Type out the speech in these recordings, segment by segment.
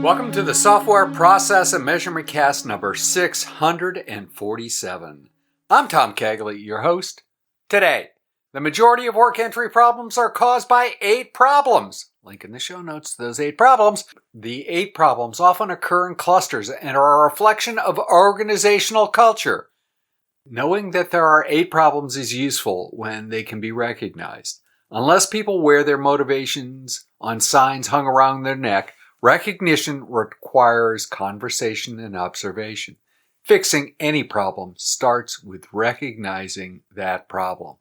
Welcome to the Software Process and Measurement Cast number 647. I'm Tom Cagley, your host. Today, the majority of work entry problems are caused by 8 problems. Link in the show notes to those 8 problems. The 8 problems often occur in clusters and are a reflection of organizational culture. Knowing that there are 8 problems is useful when they can be recognized. Unless people wear their motivations on signs hung around their neck, recognition requires conversation and observation. Fixing any problem starts with recognizing that problem.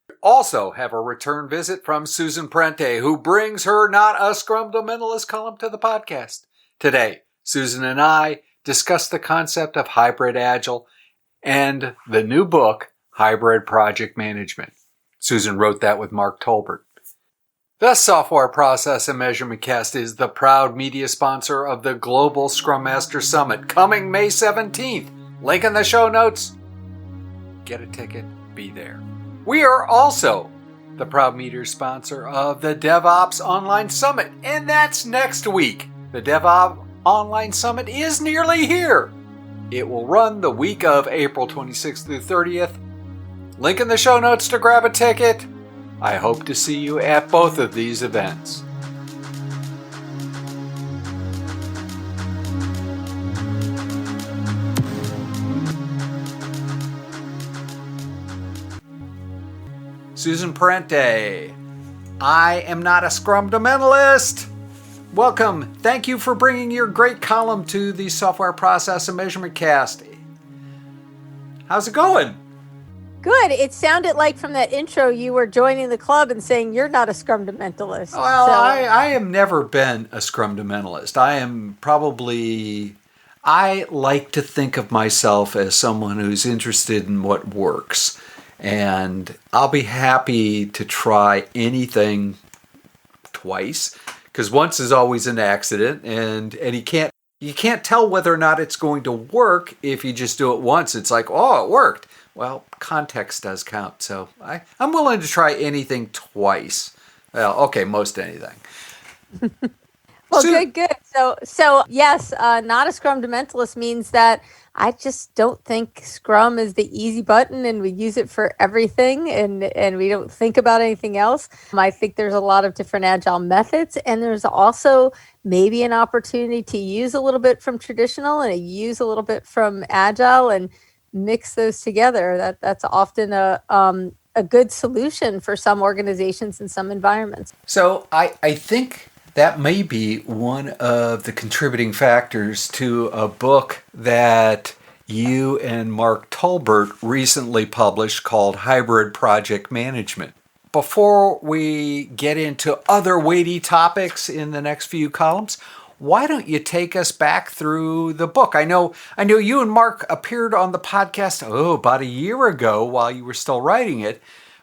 We also have a return visit from Susan Prente, who brings her Not a Scrum-Fundamentalist column to the podcast. Today, Susan and I discuss the concept of Hybrid-Agile and the new book, Hybrid Project Management. Susan wrote that with Mark Tolbert. The Software Process and Measurement Cast is the proud media sponsor of the Global Scrum Master Summit, coming May 17th. Link in the show notes. Get a ticket, be there. We are also the proud media sponsor of the DevOps Online Summit, and that's next week. The DevOps Online Summit is nearly here. It will run the week of April 26th through 30th. Link in the show notes to grab a ticket. I hope to see you at both of these events. Susan Prente, I am not a Scrum-Fundamentalist. Welcome. Thank you for bringing your great column to the Software Process and Measurement Cast. How's it going? Good. It sounded like from that intro you were joining the club and saying you're not a Scrum-Fundamentalist. Well, I have never been a Scrum-Fundamentalist. I like to think of myself as someone who's interested in what works. And I'll be happy to try anything twice, because once is always an accident, and you can't tell whether or not it's going to work if you just do it once. It's like, oh, it worked. Well, context does count, so I'm willing to try anything twice. Well, okay, most anything. Well, good. So yes, not a Scrum-Fundamentalist means that I just don't think Scrum is the easy button and we use it for everything and we don't think about anything else. I think there's a lot of different Agile methods, and there's also maybe an opportunity to use a little bit from traditional and use a little bit from Agile and mix those together. That's often a good solution for some organizations and some environments. So I think that may be one of the contributing factors to a book that you and Mark Tolbert recently published called Hybrid Project Management. Before we get into other weighty topics in the next few columns, why don't you take us back through the book? I know you and Mark appeared on the podcast, about a year ago while you were still writing it.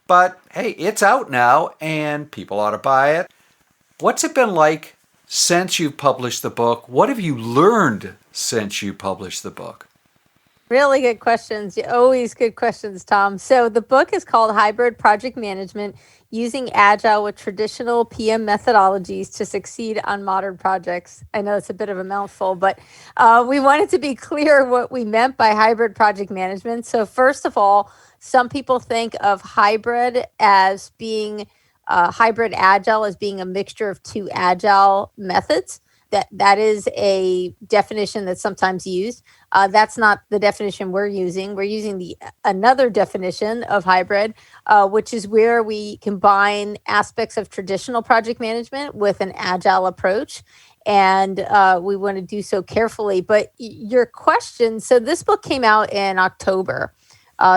But hey, it's out now and people ought to buy it. What's it been like since you published the book? What have you learned since you published the book? Really good questions. Always good questions, Tom. So the book is called Hybrid Project Management: Using Agile with Traditional PM Methodologies to Succeed on Modern Projects. I know it's a bit of a mouthful, but we wanted to be clear what we meant by hybrid project management. So first of all, some people think of hybrid as being Hybrid-Agile as being a mixture of 2 Agile methods. That is a definition that's sometimes used. That's not the definition we're using. We're using another definition of hybrid, which is where we combine aspects of traditional project management with an Agile approach. And we want to do so carefully. But your question, so this book came out in October.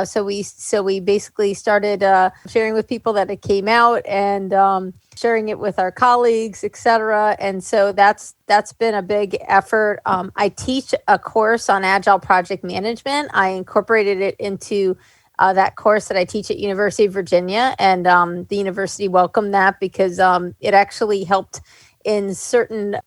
So we basically started sharing with people that it came out and sharing it with our colleagues, et cetera. And so that's been a big effort. I teach a course on Agile project management. I incorporated it into that course that I teach at University of Virginia, and the university welcomed that because it actually helped in certain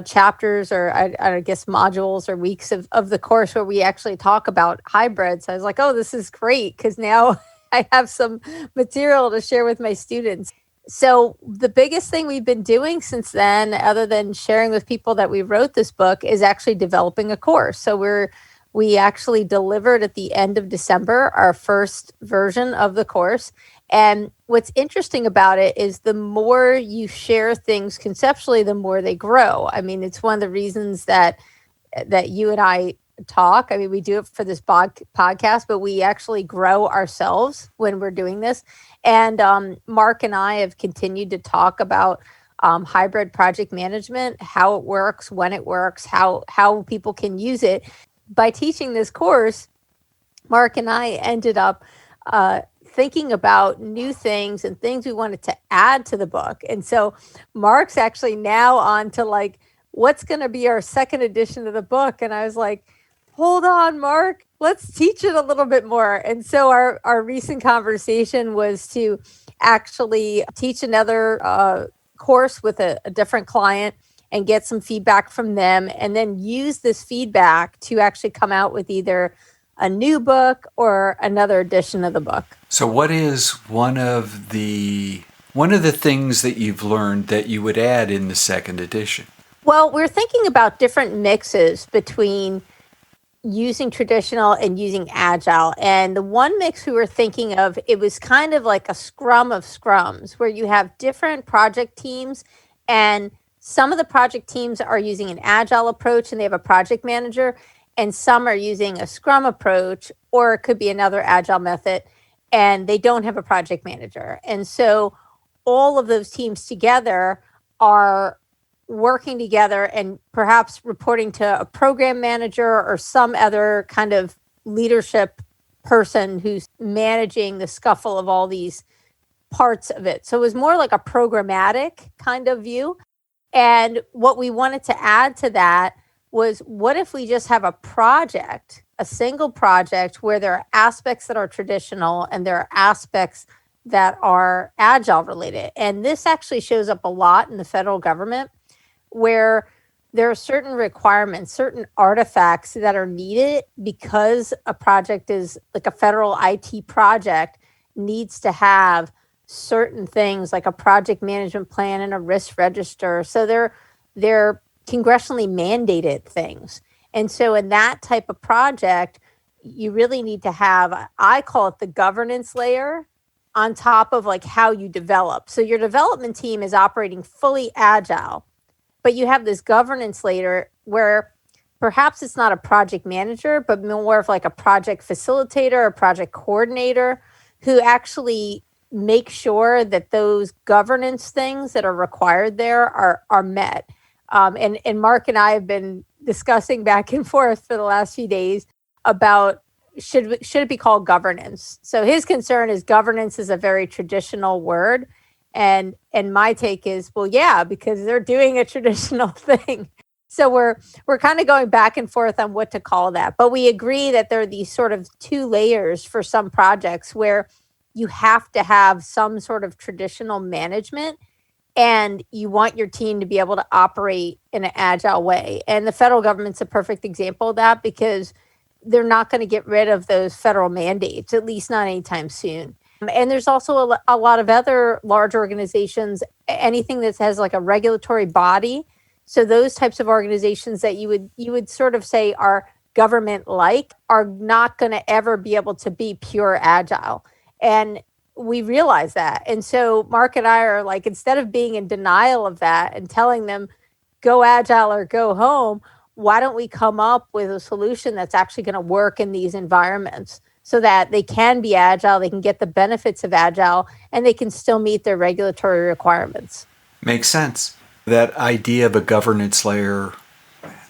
chapters or I guess modules or weeks of the course where we actually talk about hybrids. I was like, oh, this is great because now I have some material to share with my students. So the biggest thing we've been doing since then, other than sharing with people that we wrote this book, is actually developing a course. So we actually delivered at the end of December our first version of the course. And what's interesting about it is the more you share things conceptually, the more they grow. I mean, it's one of the reasons that you and I talk. I mean, we do it for this podcast, but we actually grow ourselves when we're doing this. And Mark and I have continued to talk about hybrid project management, how it works, when it works, how people can use it. By teaching this course, Mark and I ended up thinking about new things and things we wanted to add to the book. And so Mark's actually now on to like, what's going to be our second edition of the book? And I was like, hold on, Mark, let's teach it a little bit more. And so our recent conversation was to actually teach another course with a different client and get some feedback from them, and then use this feedback to actually come out with either a new book or another edition of the book. So what is one of the things that you've learned that you would add in the second edition? Well, we're thinking about different mixes between using traditional and using agile. And the one mix we were thinking of, it was kind of like a scrum of scrums, where you have different project teams, and some of the project teams are using an agile approach and they have a project manager, and some are using a scrum approach, or it could be another agile method, and they don't have a project manager. And so all of those teams together are working together and perhaps reporting to a program manager or some other kind of leadership person who's managing the scuffle of all these parts of it. So it was more like a programmatic kind of view. And what we wanted to add to that was, what if we just have a project, a single project, where there are aspects that are traditional and there are aspects that are agile related. And this actually shows up a lot in the federal government, where there are certain requirements, certain artifacts that are needed because a project is like a federal IT project needs to have certain things like a project management plan and a risk register. So they're congressionally mandated things. And so in that type of project, you really need to have, I call it the governance layer on top of like how you develop. So your development team is operating fully agile, but you have this governance layer where perhaps it's not a project manager, but more of like a project facilitator, a project coordinator, who actually make sure that those governance things that are required there are met. And Mark and I have been discussing back and forth for the last few days about should it be called governance. So his concern is governance is a very traditional word. And my take is, well, yeah, because they're doing a traditional thing. So we're kind of going back and forth on what to call that. But we agree that there are these sort of two layers for some projects where you have to have some sort of traditional management, and you want your team to be able to operate in an agile way. And the federal government's a perfect example of that, because they're not going to get rid of those federal mandates, at least not anytime soon. And there's also a lot of other large organizations, anything that has like a regulatory body. So those types of organizations that you would sort of say are government-like are not going to ever be able to be pure agile. And we realize that. And so Mark and I are like, instead of being in denial of that and telling them, go agile or go home, why don't we come up with a solution that's actually going to work in these environments so that they can be agile, they can get the benefits of agile, and they can still meet their regulatory requirements. Makes sense. That idea of a governance layer,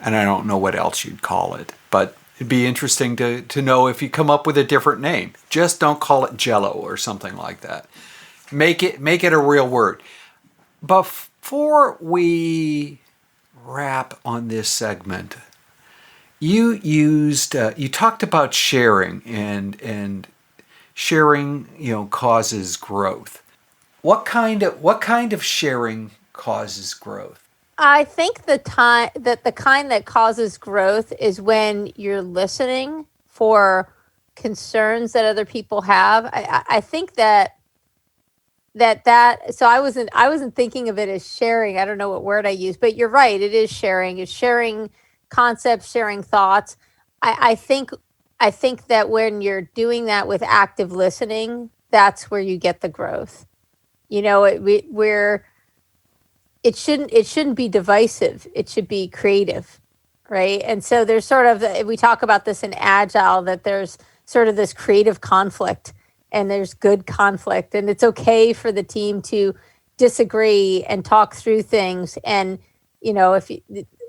and I don't know what else you'd call it, but it'd be interesting to know if you come up with a different name. Just don't call it Jello or something like that. Make it a real word. Before we wrap on this segment, you talked about sharing and sharing, causes growth. What kind of sharing causes growth? I think the kind that causes growth is when you're listening for concerns that other people have. I think that so I wasn't thinking of it as sharing. I don't know what word I use, but you're right. It is sharing. It's sharing concepts, sharing thoughts. I think that when you're doing that with active listening, that's where you get the growth. Where it shouldn't be divisive. It should be creative, right? And so there's sort of, we talk about this in Agile, that there's sort of this creative conflict and there's good conflict, and it's okay for the team to disagree and talk through things. And if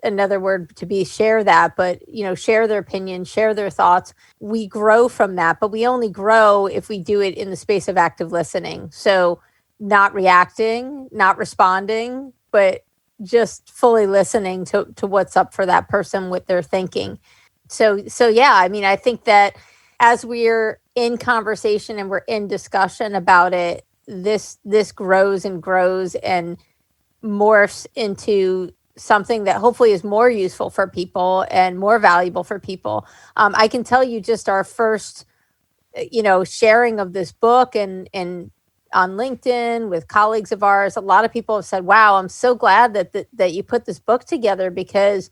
another word to be share that, but share their opinion, share their thoughts. We grow from that, but we only grow if we do it in the space of active listening. So not reacting, not responding, but just fully listening to what's up for that person, what they're thinking. So yeah, I mean, I think that as we're in conversation and we're in discussion about it, this grows and grows and morphs into something that hopefully is more useful for people and more valuable for people. I can tell you just our first, sharing of this book and on LinkedIn with colleagues of ours, a lot of people have said, wow, I'm so glad that you put this book together, because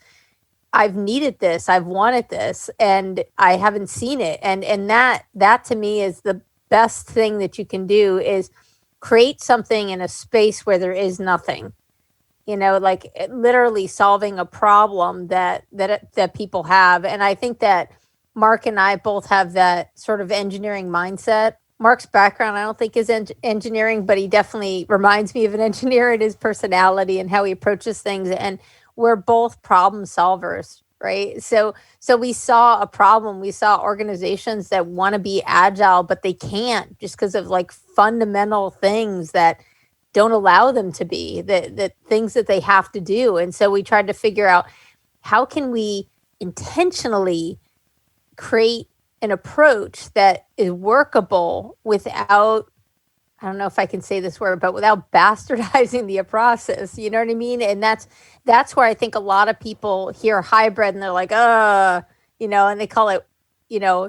I've needed this, I've wanted this, and I haven't seen it. And that to me is the best thing that you can do, is create something in a space where there is nothing. Like literally solving a problem that people have. And I think that Mark and I both have that sort of engineering mindset. Mark's background, I don't think, is engineering, but he definitely reminds me of an engineer in his personality and how he approaches things. And we're both problem solvers, right? So we saw a problem. We saw organizations that want to be agile, but they can't, just because of like fundamental things that don't allow them to be, the things that they have to do. And so we tried to figure out, how can we intentionally create an approach that is workable without, I don't know if I can say this word, but without bastardizing the process. You know what I mean? And that's where I think a lot of people hear hybrid and they're like, and they call it,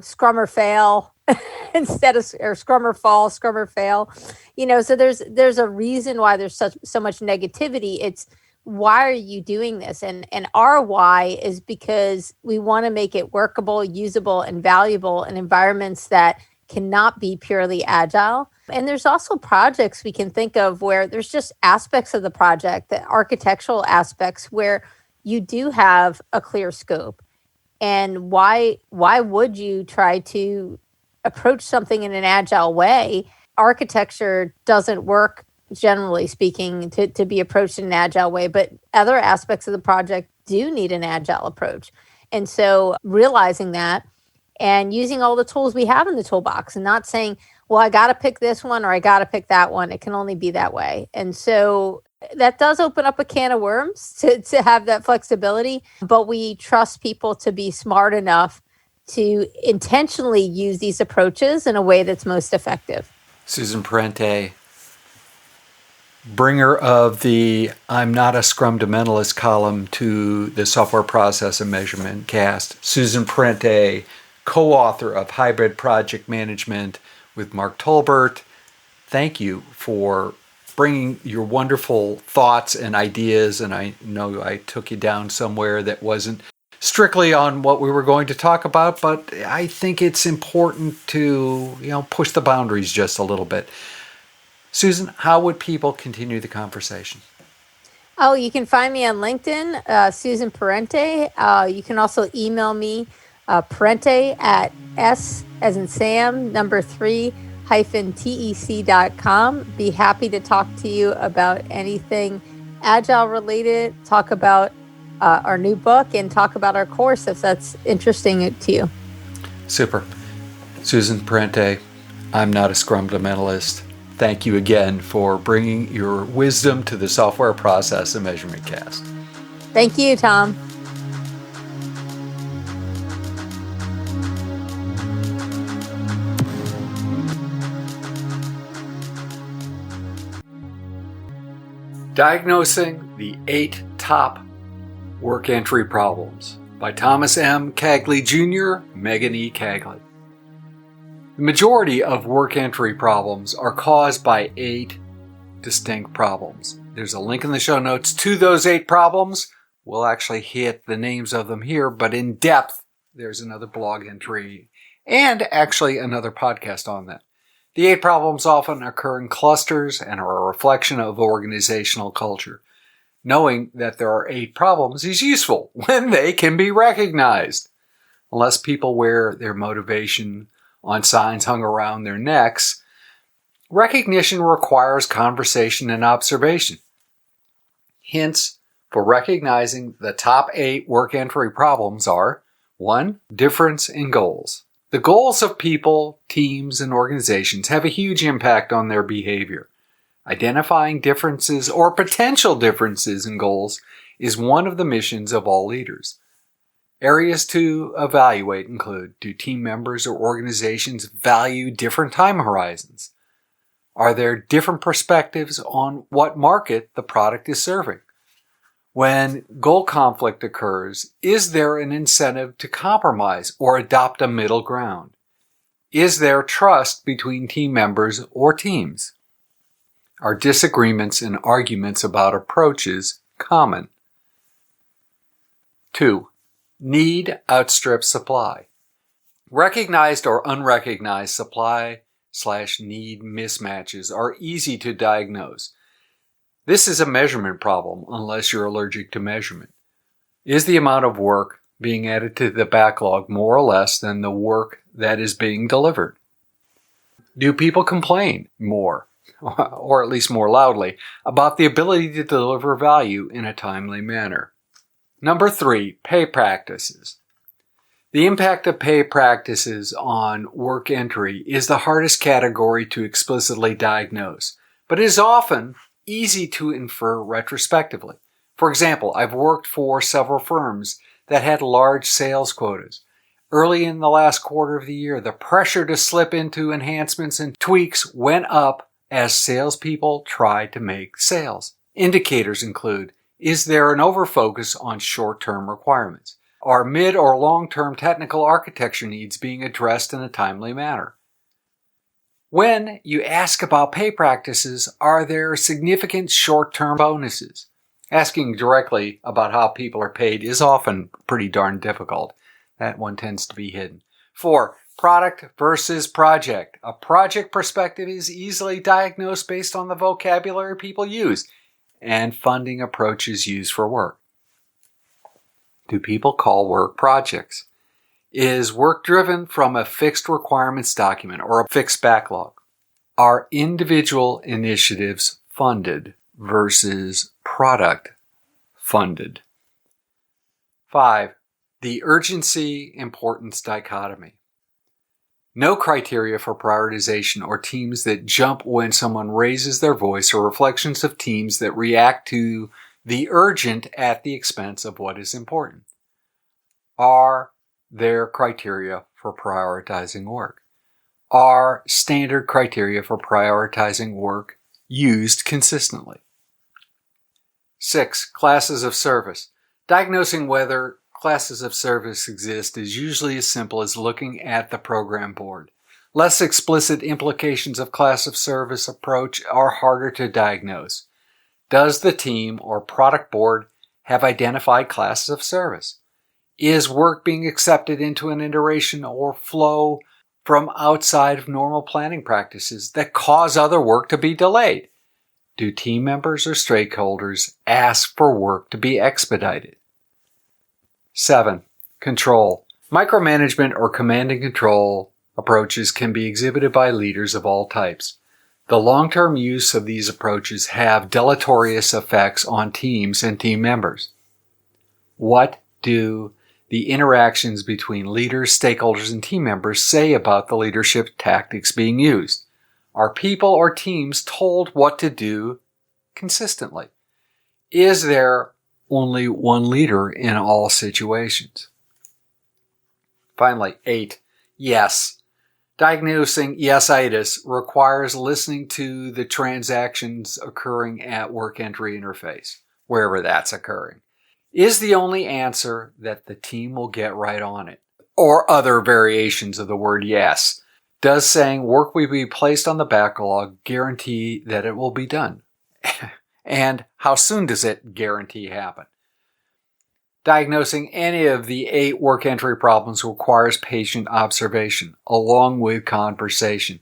scrum or fail instead of, or scrum or fall, scrum or fail. So there's a reason why there's so much negativity. It's, why are you doing this? And our why is because we want to make it workable, usable, and valuable in environments that cannot be purely agile. And there's also projects we can think of where there's just aspects of the project, the architectural aspects, where you do have a clear scope. And why would you try to approach something in an agile way? Architecture doesn't work, generally speaking, to be approached in an agile way, but other aspects of the project do need an agile approach. And so realizing that and using all the tools we have in the toolbox, and not saying, well, I got to pick this one or I got to pick that one. It can only be that way. And so that does open up a can of worms to have that flexibility, but we trust people to be smart enough to intentionally use these approaches in a way that's most effective. Susan Parente, bringer of the I'm Not a Scrum-Fundamentalist column to the Software Process and Measurement Cast. Susan Parente, co-author of Hybrid Project Management with Mark Tolbert. Thank you for bringing your wonderful thoughts and ideas, and I know I took you down somewhere that wasn't strictly on what we were going to talk about, but I think it's important to, push the boundaries just a little bit. Susan, how would people continue the conversation? Oh, you can find me on LinkedIn, Susan Parente. You can also email me, Parente at S as in Sam, 3 -tec.com. Be happy to talk to you about anything Agile related, talk about our new book, and talk about our course if that's interesting to you. Super. Susan Parente, I'm Not a Scrum-Fundamentalist. Thank you again for bringing your wisdom to the Software Process and Measurement Cast. Thank you, Tom. Diagnosing the 8 Top Work Entry Problems by Thomas M. Cagley Jr., Megan E. Cagley. The majority of work entry problems are caused by 8 distinct problems. There's a link in the show notes to those 8 problems. We'll actually hit the names of them here, but in depth, there's another blog entry and actually another podcast on that. The 8 problems often occur in clusters and are a reflection of organizational culture. Knowing that there are 8 problems is useful when they can be recognized. Unless people wear their motivation on signs hung around their necks, recognition requires conversation and observation. Hints for recognizing the top 8 work entry problems are: 1. Difference in goals. The goals of people, teams, and organizations have a huge impact on their behavior. Identifying differences or potential differences in goals is one of the missions of all leaders. Areas to evaluate include: do team members or organizations value different time horizons? Are there different perspectives on what market the product is serving? When goal conflict occurs, is there an incentive to compromise or adopt a middle ground? Is there trust between team members or teams? Are disagreements and arguments about approaches common? 2. Need outstrips supply. Recognized or unrecognized supply/need mismatches are easy to diagnose. This is a measurement problem unless you're allergic to measurement. Is the amount of work being added to the backlog more or less than the work that is being delivered? Do people complain more, or at least more loudly, about the ability to deliver value in a timely manner? Number 3, pay practices. The impact of pay practices on work entry is the hardest category to explicitly diagnose, but it is often easy to infer retrospectively. For example, I've worked for several firms that had large sales quotas. Early in the last quarter of the year, the pressure to slip into enhancements and tweaks went up as salespeople tried to make sales. Indicators include: is there an overfocus on short-term requirements? Are mid- or long-term technical architecture needs being addressed in a timely manner? When you ask about pay practices, are there significant short-term bonuses? Asking directly about how people are paid is often pretty darn difficult. That one tends to be hidden. 4. Product versus project. A project perspective is easily diagnosed based on the vocabulary people use and funding approaches used for work. Do people call work projects? Is work driven from a fixed requirements document or a fixed backlog? Are individual initiatives funded versus product funded? 5. The urgency importance dichotomy. No criteria for prioritization or teams that jump when someone raises their voice, or reflections of teams that react to the urgent at the expense of what is important. Are there criteria for prioritizing work? Are standard criteria for prioritizing work used consistently? 6. Classes of service. Diagnosing whether classes of service exist is usually as simple as looking at the program board. Less explicit implications of class of service approach are harder to diagnose. Does the team or product board have identified classes of service? Is work being accepted into an iteration or flow from outside of normal planning practices that cause other work to be delayed? Do team members or stakeholders ask for work to be expedited? 7. Control. Micromanagement or command and control approaches can be exhibited by leaders of all types. The long-term use of these approaches have deleterious effects on teams and team members. What do the interactions between leaders, stakeholders, and team members say about the leadership tactics being used? Are people or teams told what to do consistently? Is there only one leader in all situations? Finally, 8. Yes. Diagnosing yes-itis requires listening to the transactions occurring at work entry interface, wherever that's occurring. Is the only answer that the team will get right on it, or other variations of the word yes? Does saying work will be placed on the backlog guarantee that it will be done? And how soon does it guarantee happen? Diagnosing any of the 8 work entry problems requires patient observation, along with conversation.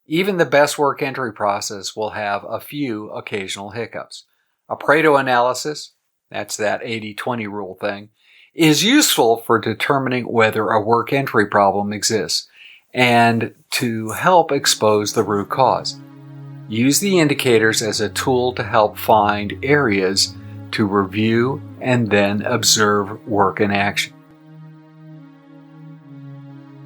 Even the best work entry process will have a few occasional hiccups. A Pareto analysis, that's that 80-20 rule thing, is useful for determining whether a work entry problem exists and to help expose the root cause. Use the indicators as a tool to help find areas to review and then observe work in action.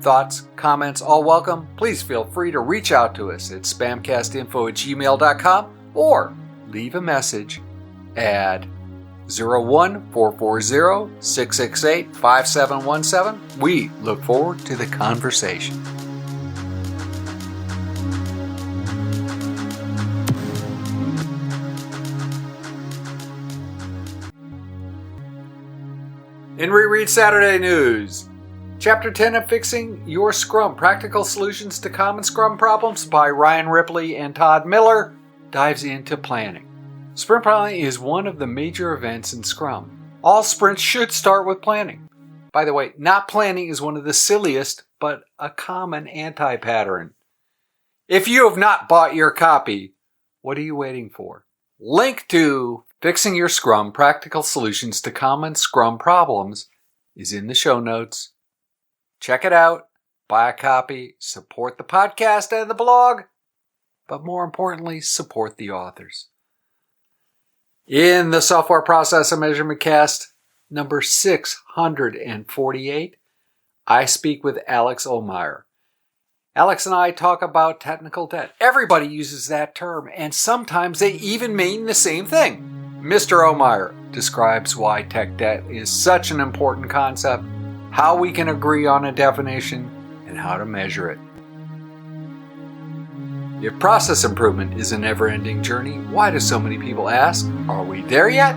Thoughts, comments, all welcome. Please feel free to reach out to us at spamcastinfo@gmail.com or leave a message at 01440-668-5717. We look forward to the conversation. In Reread Saturday News, Chapter 10 of Fixing Your Scrum, Practical Solutions to Common Scrum Problems by Ryan Ripley and Todd Miller dives into planning. Sprint planning is one of the major events in Scrum. All sprints should start with planning. By the way, not planning is one of the silliest, but a common anti-pattern. If you have not bought your copy, what are you waiting for? Link to Fixing Your Scrum, Practical Solutions to Common Scrum Problems is in the show notes. Check it out, buy a copy, support the podcast and the blog, but more importantly, support the authors. In the Software Process and Measurement Cast, number 648, I speak with Alex Ohlmeyer. Alex and I talk about technical debt. Everybody uses that term, and sometimes they even mean the same thing. Mr. Ohlmeyer describes why tech debt is such an important concept, how we can agree on a definition, and how to measure it. If process improvement is a never-ending journey, why do so many people ask, are we there yet?